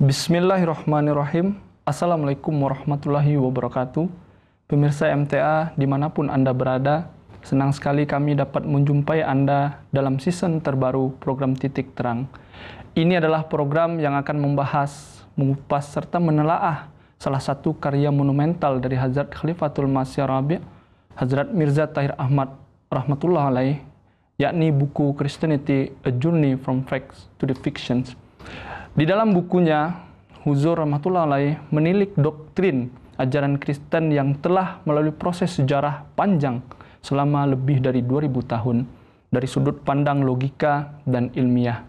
Bismillahirrahmanirrahim. Assalamualaikum warahmatullahi wabarakatuh. Pemirsa MTA dimanapun Anda berada, senang sekali kami dapat menjumpai Anda dalam season terbaru program Titik Terang. Ini adalah program yang akan membahas, mengupas, serta menelaah salah satu karya monumental dari Hazrat Khalifatul Masih Rabi', Hazrat Mirza Tahir Ahmad rahmatullah alaih, yakni buku Christianity, A Journey from Facts to the Fictions. Di dalam bukunya, Huzur rahmatullah alaih menilik doktrin ajaran Kristen yang telah melalui proses sejarah panjang selama lebih dari 2000 tahun dari sudut pandang logika dan ilmiah.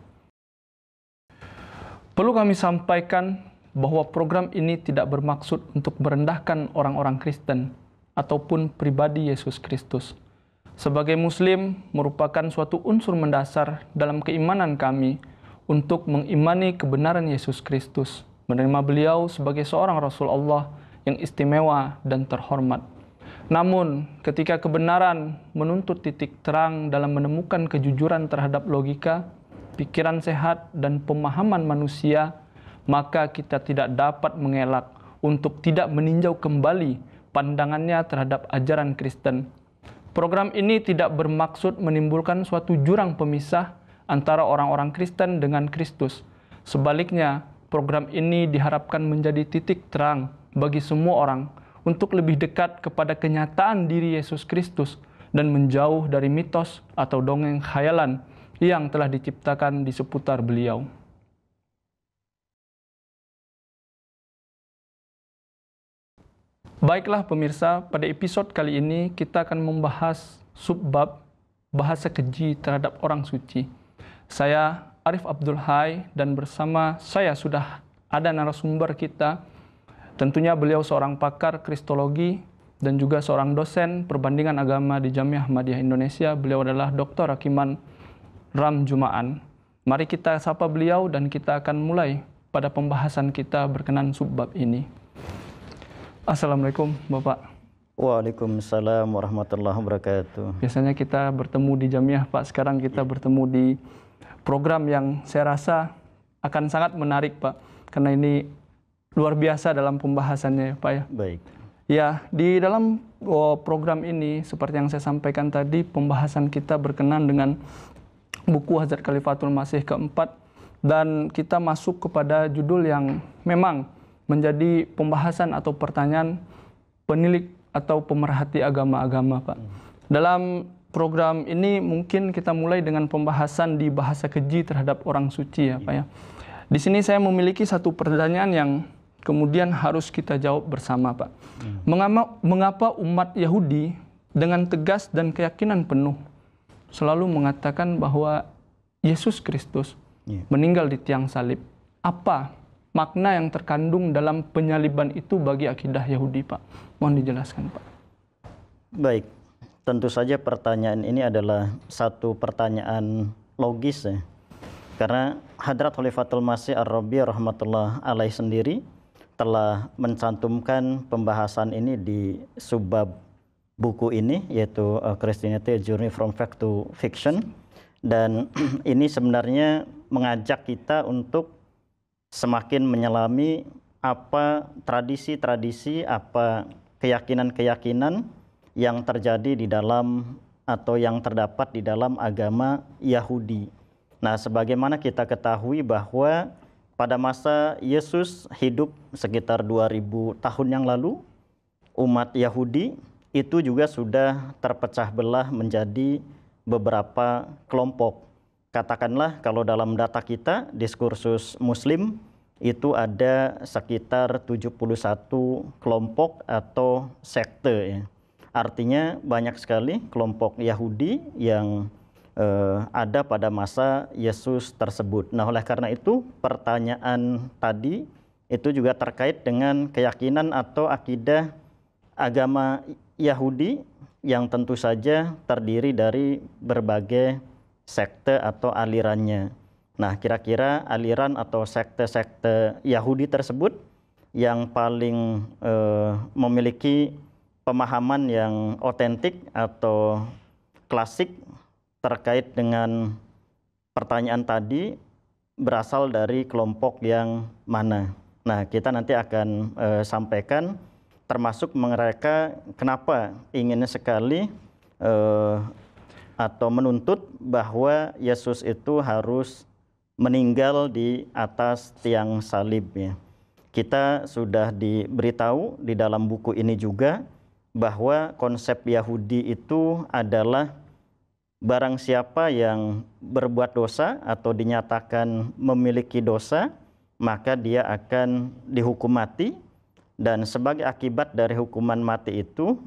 Perlu kami sampaikan bahwa program ini tidak bermaksud untuk merendahkan orang-orang Kristen ataupun pribadi Yesus Kristus. Sebagai Muslim merupakan suatu unsur mendasar dalam keimanan kami untuk mengimani kebenaran Yesus Kristus, menerima beliau sebagai seorang Rasul Allah yang istimewa dan terhormat. Namun, ketika kebenaran menuntut titik terang dalam menemukan kejujuran terhadap logika, pikiran sehat, dan pemahaman manusia, maka kita tidak dapat mengelak untuk tidak meninjau kembali pandangannya terhadap ajaran Kristen. Program ini tidak bermaksud menimbulkan suatu jurang pemisah antara orang-orang Kristen dengan Kristus. Sebaliknya, program ini diharapkan menjadi titik terang bagi semua orang untuk lebih dekat kepada kenyataan diri Yesus Kristus dan menjauh dari mitos atau dongeng khayalan yang telah diciptakan di seputar beliau. Baiklah pemirsa, pada episode kali ini kita akan membahas subbab bahasa keji terhadap orang suci. Saya Arif Abdul Hai dan bersama saya sudah ada narasumber kita. Tentunya beliau seorang pakar kristologi dan juga seorang dosen perbandingan agama di Jamiah Ahmadiyah Indonesia. Beliau adalah Dr. Hakiman Ram Jumaan. Mari kita sapa beliau dan kita akan mulai pada pembahasan kita berkenan subbab ini. Assalamualaikum Bapak. Waalaikumsalam warahmatullahi wabarakatuh. Biasanya kita bertemu di Jamiah Pak, sekarang kita bertemu di program yang saya rasa akan sangat menarik Pak, karena ini luar biasa dalam pembahasannya Pak ya. Baik. Ya, di dalam program ini seperti yang saya sampaikan tadi, pembahasan kita berkenan dengan buku Hazrat Khalifatul Masih keempat, dan kita masuk kepada judul yang memang menjadi pembahasan atau pertanyaan penilik atau pemerhati agama-agama Pak. Dalam program ini mungkin kita mulai dengan pembahasan di bahasa keji terhadap orang suci ya Pak ya. Di sini saya memiliki satu pertanyaan yang kemudian harus kita jawab bersama Pak. Mengapa umat Yahudi dengan tegas dan keyakinan penuh selalu mengatakan bahwa Yesus Kristus meninggal di tiang salib? Apa makna yang terkandung dalam penyaliban itu bagi akidah Yahudi Pak? Mohon dijelaskan Pak. Baik. Tentu saja pertanyaan ini adalah satu pertanyaan logis ya. Karena Hadrat Khalifatul Masih Ar-Rabi' rahmatullah alaih sendiri telah mencantumkan pembahasan ini di subbab buku ini, yaitu Christianity, A Journey from Fact to Fiction. Dan ini sebenarnya mengajak kita untuk semakin menyelami apa tradisi-tradisi, apa keyakinan-keyakinan yang terjadi di dalam atau yang terdapat di dalam agama Yahudi. Nah, sebagaimana kita ketahui bahwa pada masa Yesus hidup sekitar 2000 tahun yang lalu, umat Yahudi itu juga sudah terpecah belah menjadi beberapa kelompok. Katakanlah kalau dalam data kita, diskursus Muslim itu ada sekitar 71 kelompok atau sekte ya. Artinya banyak sekali kelompok Yahudi yang ada pada masa Yesus tersebut. Nah, oleh karena itu pertanyaan tadi itu juga terkait dengan keyakinan atau akidah agama Yahudi yang tentu saja terdiri dari berbagai sekte atau alirannya. Nah, kira-kira aliran atau sekte-sekte Yahudi tersebut yang paling memiliki pemahaman yang otentik atau klasik terkait dengan pertanyaan tadi berasal dari kelompok yang mana. Nah, kita nanti akan sampaikan termasuk mereka kenapa ingin sekali atau menuntut bahwa Yesus itu harus meninggal di atas tiang salib ya. Kita sudah diberitahu di dalam buku ini juga bahwa konsep Yahudi itu adalah barang siapa yang berbuat dosa atau dinyatakan memiliki dosa, maka dia akan dihukum mati, dan sebagai akibat dari hukuman mati itu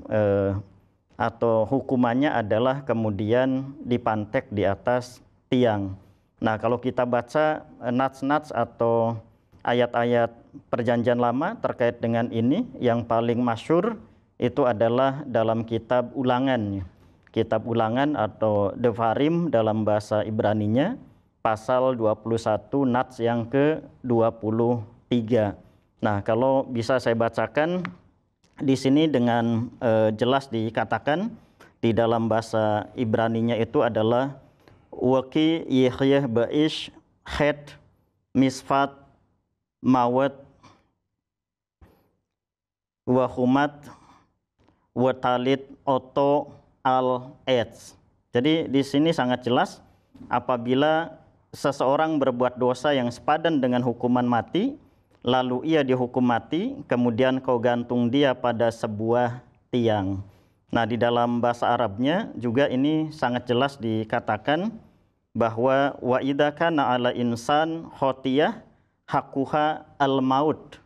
atau hukumannya adalah kemudian dipantek di atas tiang. Nah, kalau kita baca nats-nats atau ayat-ayat Perjanjian Lama terkait dengan ini, yang paling masyhur itu adalah dalam kitab Ulangan. Kitab Ulangan atau Devarim dalam bahasa Ibraninya, pasal 21 nats yang ke-23. Nah, kalau bisa saya bacakan di sini dengan jelas dikatakan di dalam bahasa Ibraninya itu adalah waki yihyeh ba'ish het misfat mawat wahumat watalit oto al-ets. Jadi di sini sangat jelas apabila seseorang berbuat dosa yang sepadan dengan hukuman mati, lalu ia dihukum mati, kemudian kau gantung dia pada sebuah tiang. Nah, di dalam bahasa Arabnya juga ini sangat jelas dikatakan bahwa wa idza kana ala insan khotiyah hakuha al-maut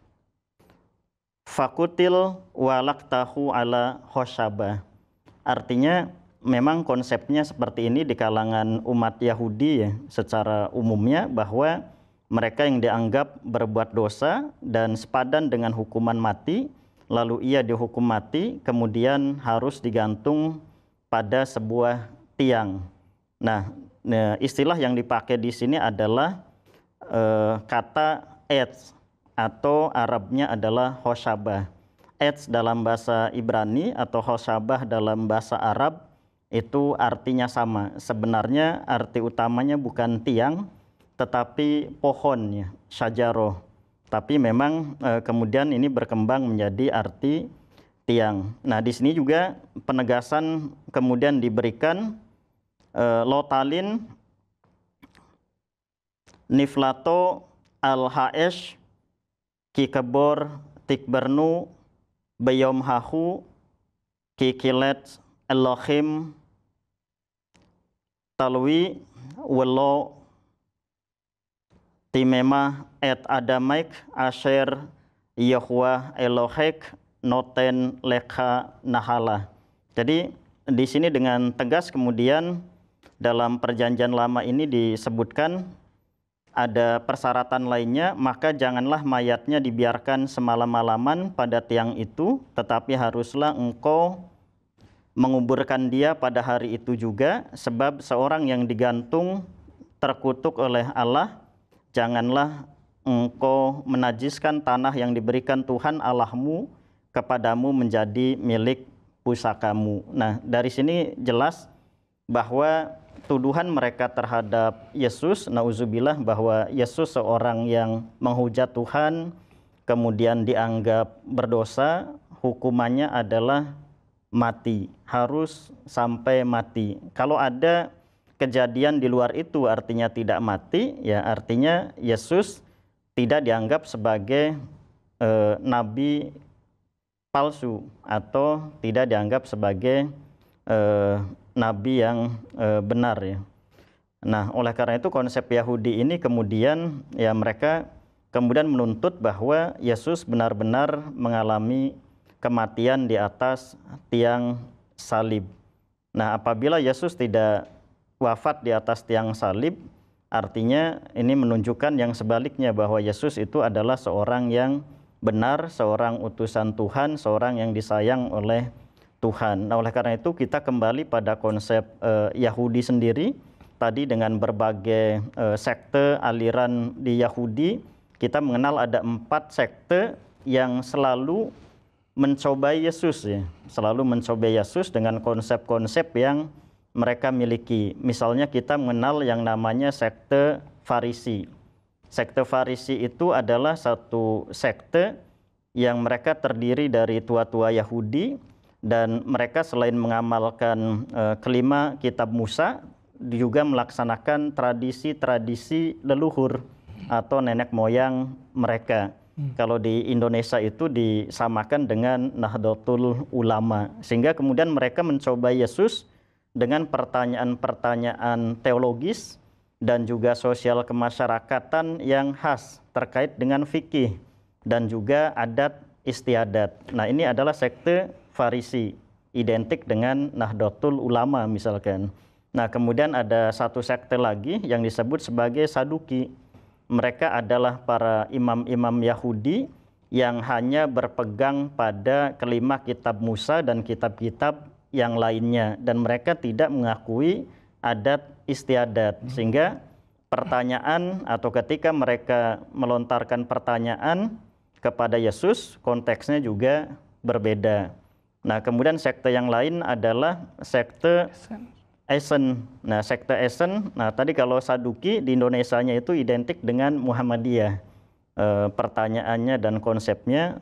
fakutil walaktahu ala khosyabah. Artinya memang konsepnya seperti ini di kalangan umat Yahudi ya, secara umumnya, bahwa mereka yang dianggap berbuat dosa dan sepadan dengan hukuman mati, lalu ia dihukum mati, kemudian harus digantung pada sebuah tiang. Nah, istilah yang dipakai di sini adalah kata ets, atau Arabnya adalah khosyabah. Ets dalam bahasa Ibrani atau khosyabah dalam bahasa Arab itu artinya sama. Sebenarnya arti utamanya bukan tiang, tetapi pohon ya, syajaroh. Tapi memang kemudian ini berkembang menjadi arti tiang. Nah, di sini juga penegasan kemudian diberikan lotalin niflato al-haesh kikebor tikbernu bayom hahu kikilet elohim talwi welo timemah et adamaik asher Yahweh Elohek noten lekha nahala. Jadi di sini dengan tegas kemudian dalam Perjanjian Lama ini disebutkan ada persyaratan lainnya, maka janganlah mayatnya dibiarkan semalam-malaman pada tiang itu, tetapi haruslah engkau menguburkan dia pada hari itu juga, sebab seorang yang digantung terkutuk oleh Allah. Janganlah engkau menajiskan tanah yang diberikan Tuhan Allahmu kepadamu menjadi milik pusakamu. Nah, dari sini jelas bahwa tuduhan mereka terhadap Yesus, nauzubillah, bahwa Yesus seorang yang menghujat Tuhan, kemudian dianggap berdosa, hukumannya adalah mati, harus sampai mati. Kalau ada kejadian di luar itu artinya tidak mati, ya artinya Yesus tidak dianggap sebagai nabi palsu atau tidak dianggap sebagai nabi yang benar ya. Nah, oleh karena itu konsep Yahudi ini kemudian ya mereka kemudian menuntut bahwa Yesus benar-benar mengalami kematian di atas tiang salib. Nah, apabila Yesus tidak wafat di atas tiang salib, artinya ini menunjukkan yang sebaliknya, bahwa Yesus itu adalah seorang yang benar, seorang utusan Tuhan, seorang yang disayang oleh Tuhan. Nah, oleh karena itu kita kembali pada konsep Yahudi sendiri. Tadi dengan berbagai sekte aliran di Yahudi, kita mengenal ada 4 sekte yang selalu mencobai Yesus ya. Selalu mencobai Yesus dengan konsep-konsep yang mereka miliki. Misalnya kita mengenal yang namanya sekte Farisi. Sekte Farisi itu adalah satu sekte yang mereka terdiri dari tua-tua Yahudi, dan mereka selain mengamalkan kelima kitab Musa, juga melaksanakan tradisi-tradisi leluhur atau nenek moyang mereka. Kalau di Indonesia itu disamakan dengan Nahdlatul Ulama, sehingga kemudian mereka mencoba Yesus dengan pertanyaan-pertanyaan teologis dan juga sosial kemasyarakatan yang khas terkait dengan fikih dan juga adat istiadat. Nah, ini adalah sekte Farisi, identik dengan Nahdlatul Ulama misalkan. Nah, kemudian ada satu sekte lagi yang disebut sebagai Saduki. Mereka adalah para imam-imam Yahudi yang hanya berpegang pada kelima kitab Musa dan kitab-kitab yang lainnya, dan mereka tidak mengakui adat istiadat, sehingga pertanyaan atau ketika mereka melontarkan pertanyaan kepada Yesus, konteksnya juga berbeda. Nah, kemudian sekte yang lain adalah sekte Esen. Nah, sekte Esen, nah tadi kalau Saduki di Indonesianya itu identik dengan Muhammadiyah. Pertanyaannya dan konsepnya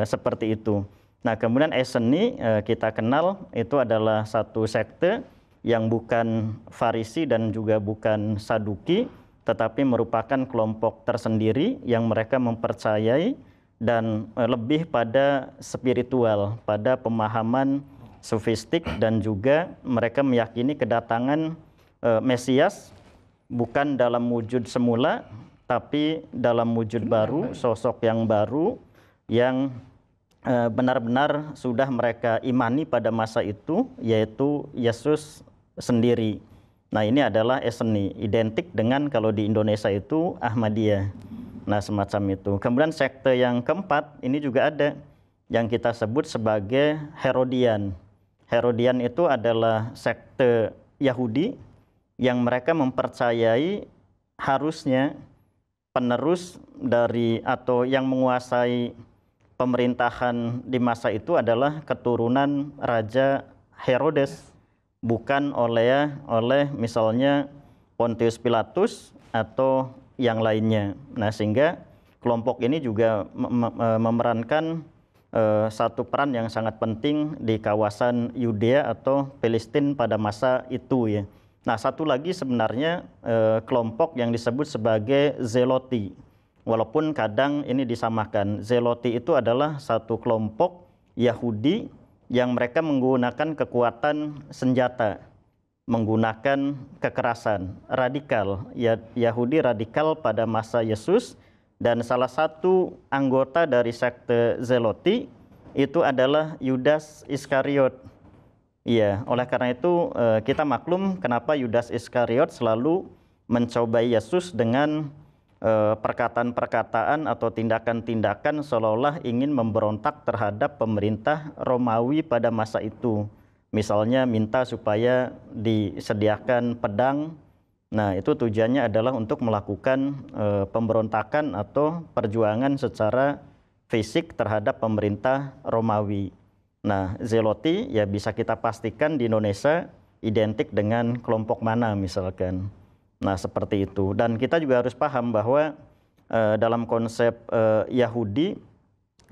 seperti itu. Nah, kemudian Eseni kita kenal itu adalah satu sekte yang bukan Farisi dan juga bukan Saduki, tetapi merupakan kelompok tersendiri yang mereka mempercayai dan lebih pada spiritual, pada pemahaman sufistik, dan juga mereka meyakini kedatangan Mesias bukan dalam wujud semula, tapi dalam wujud baru, sosok yang baru yang benar-benar sudah mereka imani pada masa itu, yaitu Yesus sendiri. Nah, ini adalah Eseni, identik dengan kalau di Indonesia itu Ahmadiyah. Nah, semacam itu. Kemudian sekte yang keempat, ini juga ada yang kita sebut sebagai Herodian. Herodian itu adalah sekte Yahudi yang mereka mempercayai harusnya penerus dari atau yang menguasai pemerintahan di masa itu adalah keturunan Raja Herodes, bukan oleh misalnya Pontius Pilatus atau yang lainnya. Nah, sehingga kelompok ini juga memerankan satu peran yang sangat penting di kawasan Yudea atau Palestina pada masa itu ya. Nah, satu lagi sebenarnya kelompok yang disebut sebagai Zeloti. Walaupun kadang ini disamakan. Zeloti itu adalah satu kelompok Yahudi yang mereka menggunakan kekuatan senjata, menggunakan kekerasan, radikal. Yahudi radikal pada masa Yesus, dan salah satu anggota dari sekte Zeloti itu adalah Yudas Iskariot. Iya, oleh karena itu kita maklum kenapa Yudas Iskariot selalu mencobai Yesus dengan perkataan-perkataan atau tindakan-tindakan seolah-olah ingin memberontak terhadap pemerintah Romawi pada masa itu. Misalnya minta supaya disediakan pedang. Nah, itu tujuannya adalah untuk melakukan pemberontakan atau perjuangan secara fisik terhadap pemerintah Romawi. Nah, Zeloti ya bisa kita pastikan di Indonesia identik dengan kelompok mana misalkan. Nah, seperti itu. Dan kita juga harus paham bahwa dalam konsep Yahudi,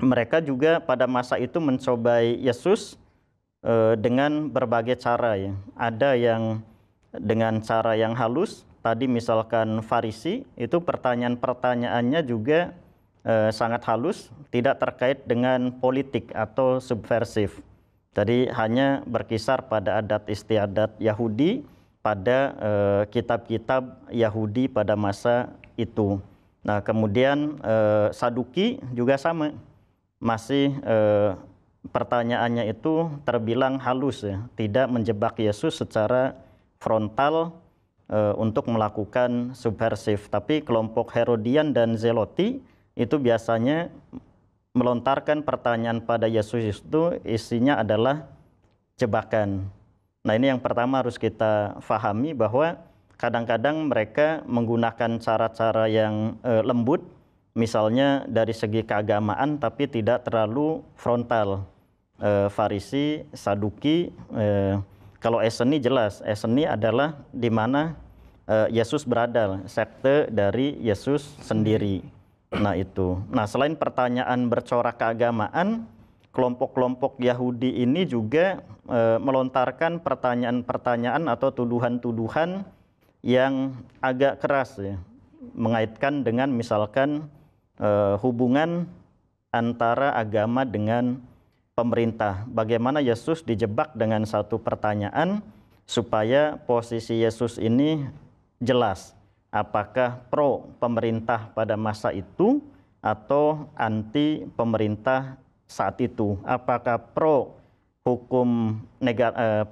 mereka juga pada masa itu mencobai Yesus dengan berbagai cara ya. Ada yang dengan cara yang halus, tadi misalkan Farisi, itu pertanyaan-pertanyaannya juga sangat halus, tidak terkait dengan politik atau subversif. Jadi hanya berkisar pada adat istiadat Yahudi, pada kitab-kitab Yahudi pada masa itu. Nah, kemudian Saduki juga sama, masih pertanyaannya itu terbilang halus ya, tidak menjebak Yesus secara frontal untuk melakukan subversif. Tapi kelompok Herodian dan Zeloti itu biasanya melontarkan pertanyaan pada Yesus itu isinya adalah jebakan. Nah, ini yang pertama harus kita fahami, bahwa kadang-kadang mereka menggunakan cara-cara yang lembut, misalnya dari segi keagamaan, tapi tidak terlalu frontal. Farisi, Saduki, kalau Eseni jelas, Eseni adalah di mana Yesus berada, sekte dari Yesus sendiri. Nah itu. Nah selain pertanyaan bercorak keagamaan, kelompok-kelompok Yahudi ini juga melontarkan pertanyaan-pertanyaan atau tuduhan-tuduhan yang agak keras ya, mengaitkan dengan misalkan hubungan antara agama dengan pemerintah. Bagaimana Yesus dijebak dengan satu pertanyaan supaya posisi Yesus ini jelas. Apakah pro pemerintah pada masa itu atau anti pemerintah saat itu? Apakah pro hukum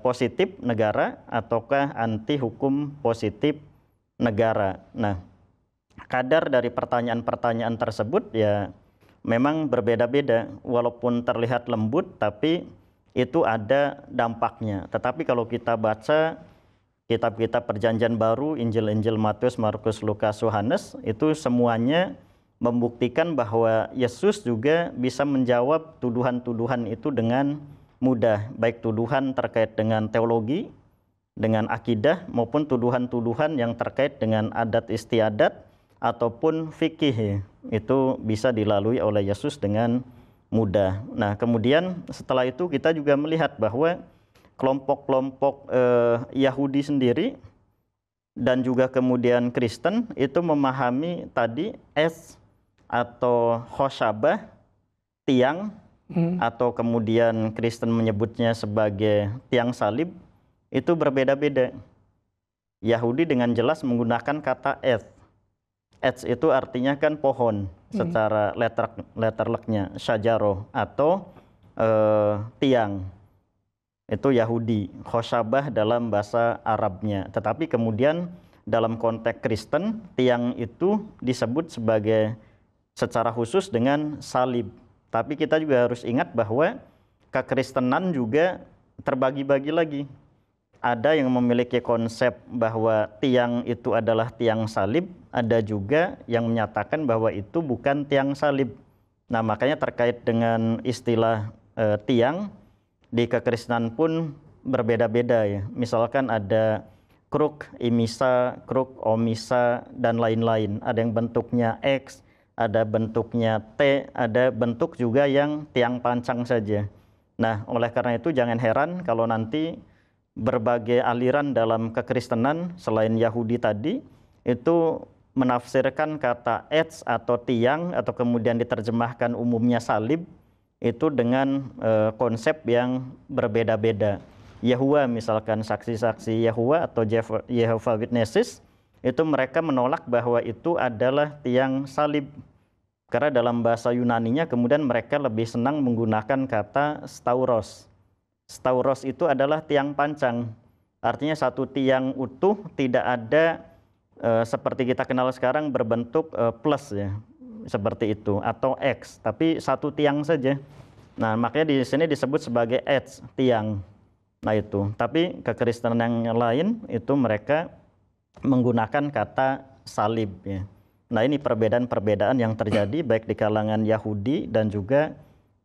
positif negara ataukah anti hukum positif negara? Nah, kadar dari pertanyaan-pertanyaan tersebut ya memang berbeda-beda, walaupun terlihat lembut tapi itu ada dampaknya. Tetapi kalau kita baca kitab-kitab Perjanjian Baru, Injil-Injil Matius, Markus, Lukas, Yohanes, itu semuanya membuktikan bahwa Yesus juga bisa menjawab tuduhan-tuduhan itu dengan mudah, baik tuduhan terkait dengan teologi, dengan akidah, maupun tuduhan-tuduhan yang terkait dengan adat istiadat ataupun fikih. Itu bisa dilalui oleh Yesus dengan mudah. Nah, kemudian setelah itu kita juga melihat bahwa kelompok-kelompok Yahudi sendiri dan juga kemudian Kristen itu memahami tadi atau khosyabah, tiang, atau kemudian Kristen menyebutnya sebagai tiang salib, itu berbeda-beda. Yahudi dengan jelas menggunakan kata Etz itu artinya kan pohon secara letterleknya, syajaroh atau tiang. Itu Yahudi, khosyabah dalam bahasa Arabnya. Tetapi kemudian dalam konteks Kristen, tiang itu disebut sebagai secara khusus dengan salib. Tapi kita juga harus ingat bahwa kekristenan juga terbagi-bagi lagi. Ada yang memiliki konsep bahwa tiang itu adalah tiang salib, ada juga yang menyatakan bahwa itu bukan tiang salib. Nah, makanya terkait dengan istilah tiang, di kekristenan pun berbeda-beda ya. Misalkan ada kruk, imisa, kruk, omisa, dan lain-lain. Ada yang bentuknya X, ada bentuknya T, ada bentuk juga yang tiang pancang saja. Nah, oleh karena itu jangan heran kalau nanti berbagai aliran dalam kekristenan selain Yahudi tadi itu menafsirkan kata X atau tiang atau kemudian diterjemahkan umumnya salib itu dengan konsep yang berbeda-beda. Yahwa misalkan saksi-saksi Yahwa atau Jehovah Witnesses itu mereka menolak bahwa itu adalah tiang salib. Karena dalam bahasa Yunaninya kemudian mereka lebih senang menggunakan kata stauros. Stauros itu adalah tiang pancang. Artinya satu tiang utuh, tidak ada seperti kita kenal sekarang berbentuk plus ya. Seperti itu atau X, tapi satu tiang saja. Nah, makanya di sini disebut sebagai X, tiang. Nah, itu. Tapi kekristenan yang lain itu mereka menggunakan kata salib ya. Nah, ini perbedaan-perbedaan yang terjadi baik di kalangan Yahudi dan juga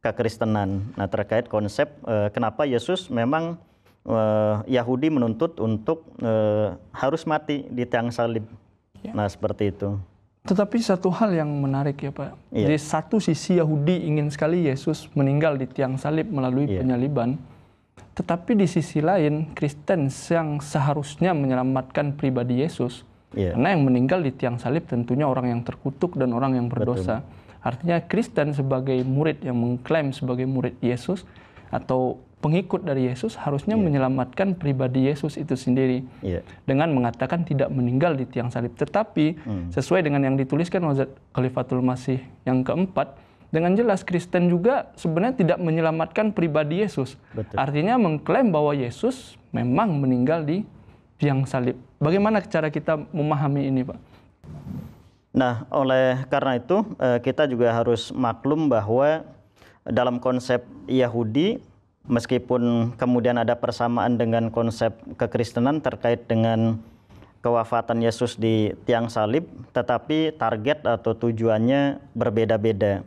kekristenan. Nah, terkait konsep kenapa Yesus memang Yahudi menuntut untuk harus mati di tiang salib. Ya. Nah, seperti itu. Tetapi satu hal yang menarik ya Pak, di satu sisi Yahudi ingin sekali Yesus meninggal di tiang salib melalui penyaliban, tetapi di sisi lain Kristen yang seharusnya menyelamatkan pribadi Yesus, karena yang meninggal di tiang salib tentunya orang yang terkutuk dan orang yang berdosa. Betul. Artinya Kristen sebagai murid yang mengklaim sebagai murid Yesus atau pengikut dari Yesus harusnya menyelamatkan pribadi Yesus itu sendiri dengan mengatakan tidak meninggal di tiang salib. Tetapi sesuai dengan yang dituliskan oleh Khalifatul Masih yang keempat, dengan jelas Kristen juga sebenarnya tidak menyelamatkan pribadi Yesus. Betul. Artinya mengklaim bahwa Yesus memang meninggal di tiang salib. Bagaimana cara kita memahami ini, Pak? Nah, oleh karena itu kita juga harus maklum bahwa dalam konsep Yahudi, meskipun kemudian ada persamaan dengan konsep kekristenan terkait dengan kewafatan Yesus di tiang salib, tetapi target atau tujuannya berbeda-beda.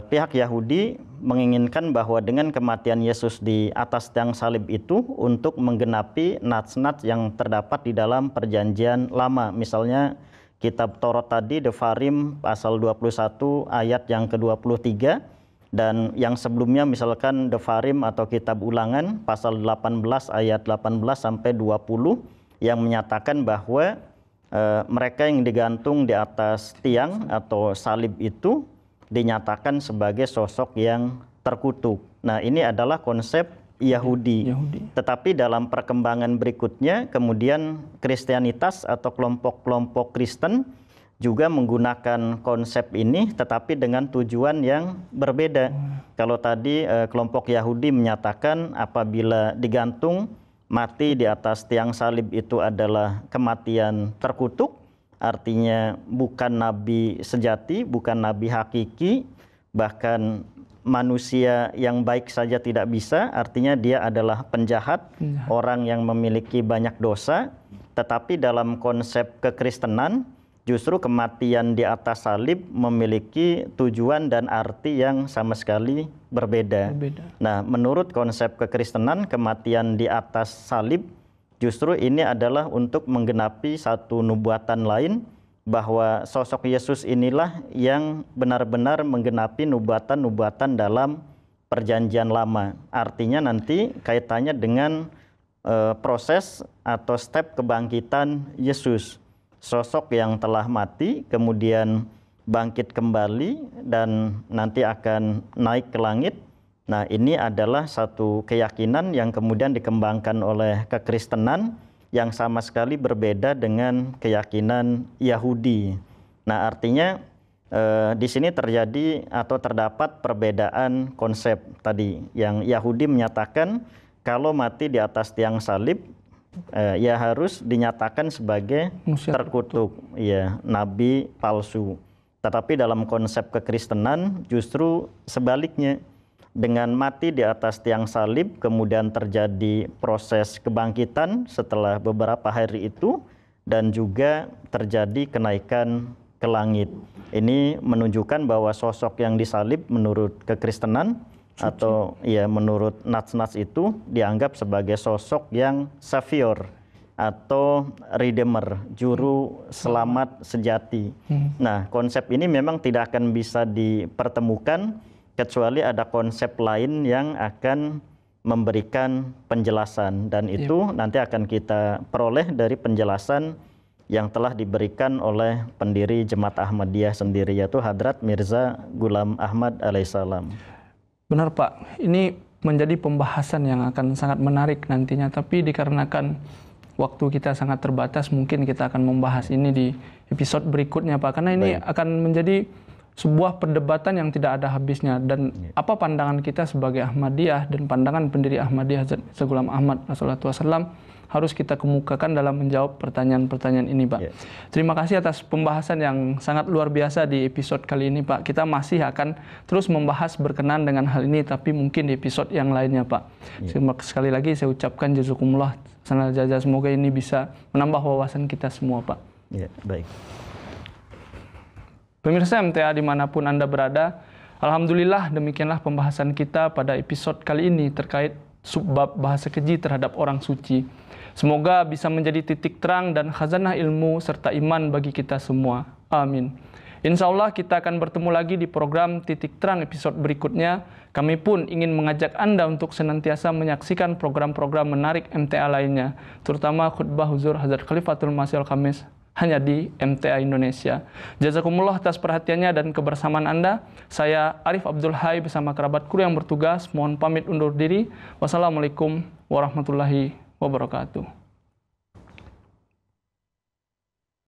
pihak Yahudi menginginkan bahwa dengan kematian Yesus di atas tiang salib itu untuk menggenapi nats-nats yang terdapat di dalam perjanjian lama. Misalnya kitab Taurat tadi, Devarim pasal 21 ayat yang ke-23, dan yang sebelumnya misalkan Devarim atau kitab Ulangan pasal 18 ayat 18 sampai 20 yang menyatakan bahwa mereka yang digantung di atas tiang atau salib itu dinyatakan sebagai sosok yang terkutuk. Nah, ini adalah konsep Yahudi. Tetapi dalam perkembangan berikutnya, kemudian Kristianitas atau kelompok-kelompok Kristen juga menggunakan konsep ini, tetapi dengan tujuan yang berbeda. Kalau tadi kelompok Yahudi menyatakan apabila digantung, mati di atas tiang salib itu adalah kematian terkutuk, artinya bukan nabi sejati, bukan nabi hakiki, bahkan manusia yang baik saja tidak bisa, artinya dia adalah penjahat, orang yang memiliki banyak dosa. Tetapi dalam konsep kekristenan, justru kematian di atas salib memiliki tujuan dan arti yang sama sekali berbeda. Nah, menurut konsep kekristenan, kematian di atas salib justru ini adalah untuk menggenapi satu nubuatan lain, bahwa sosok Yesus inilah yang benar-benar menggenapi nubuatan-nubuatan dalam perjanjian lama. Artinya nanti kaitannya dengan proses atau step kebangkitan Yesus. Sosok yang telah mati, kemudian bangkit kembali, dan nanti akan naik ke langit. Nah, ini adalah satu keyakinan yang kemudian dikembangkan oleh kekristenan yang sama sekali berbeda dengan keyakinan Yahudi. Nah, artinya di sini terjadi atau terdapat perbedaan konsep tadi. Yang Yahudi menyatakan kalau mati di atas tiang salib, ya harus dinyatakan sebagai terkutuk, ya, nabi palsu. Tetapi dalam konsep kekristenan justru sebaliknya. Dengan mati di atas tiang salib, kemudian terjadi proses kebangkitan setelah beberapa hari itu, dan juga terjadi kenaikan ke langit. Ini menunjukkan bahwa sosok yang disalib menurut kekristenan atau ya menurut nats-nats itu dianggap sebagai sosok yang savior atau redeemer, juru selamat sejati. Nah, konsep ini memang tidak akan bisa dipertemukan kecuali ada konsep lain yang akan memberikan penjelasan, dan itu nanti akan kita peroleh dari penjelasan yang telah diberikan oleh pendiri Jemaat Ahmadiyah sendiri, yaitu Hadrat Mirza Ghulam Ahmad alaihissalam. Benar Pak, ini menjadi pembahasan yang akan sangat menarik nantinya, tapi dikarenakan waktu kita sangat terbatas, mungkin kita akan membahas ini di episode berikutnya Pak, karena ini akan menjadi sebuah perdebatan yang tidak ada habisnya. Dan apa pandangan kita sebagai Ahmadiyah dan pandangan pendiri Ahmadiyah Hazrat Mirza Ghulam Ahmad SAW harus kita kemukakan dalam menjawab pertanyaan-pertanyaan ini Pak. Terima kasih atas pembahasan yang sangat luar biasa di episode kali ini Pak. Kita masih akan terus membahas berkenan dengan hal ini, tapi mungkin di episode yang lainnya Pak. Sekali lagi saya ucapkan jazakumullah sanal jazaa, semoga ini bisa menambah wawasan kita semua Pak. Baik. Pemirsa MTA dimanapun Anda berada, alhamdulillah demikianlah pembahasan kita pada episode kali ini terkait subbab bahasa keji terhadap orang suci. Semoga bisa menjadi titik terang dan khazanah ilmu serta iman bagi kita semua. Amin. Insya Allah kita akan bertemu lagi di program Titik Terang episode berikutnya. Kami pun ingin mengajak Anda untuk senantiasa menyaksikan program-program menarik MTA lainnya, terutama khutbah huzur Hazrat Khalifatul Masih Al-Khamis hanya di MTA Indonesia. Jazakumullah atas perhatiannya dan kebersamaan Anda. Saya Arif Abdul Hai bersama kerabat kru yang bertugas. Mohon pamit undur diri. Wassalamualaikum warahmatullahi wabarakatuh.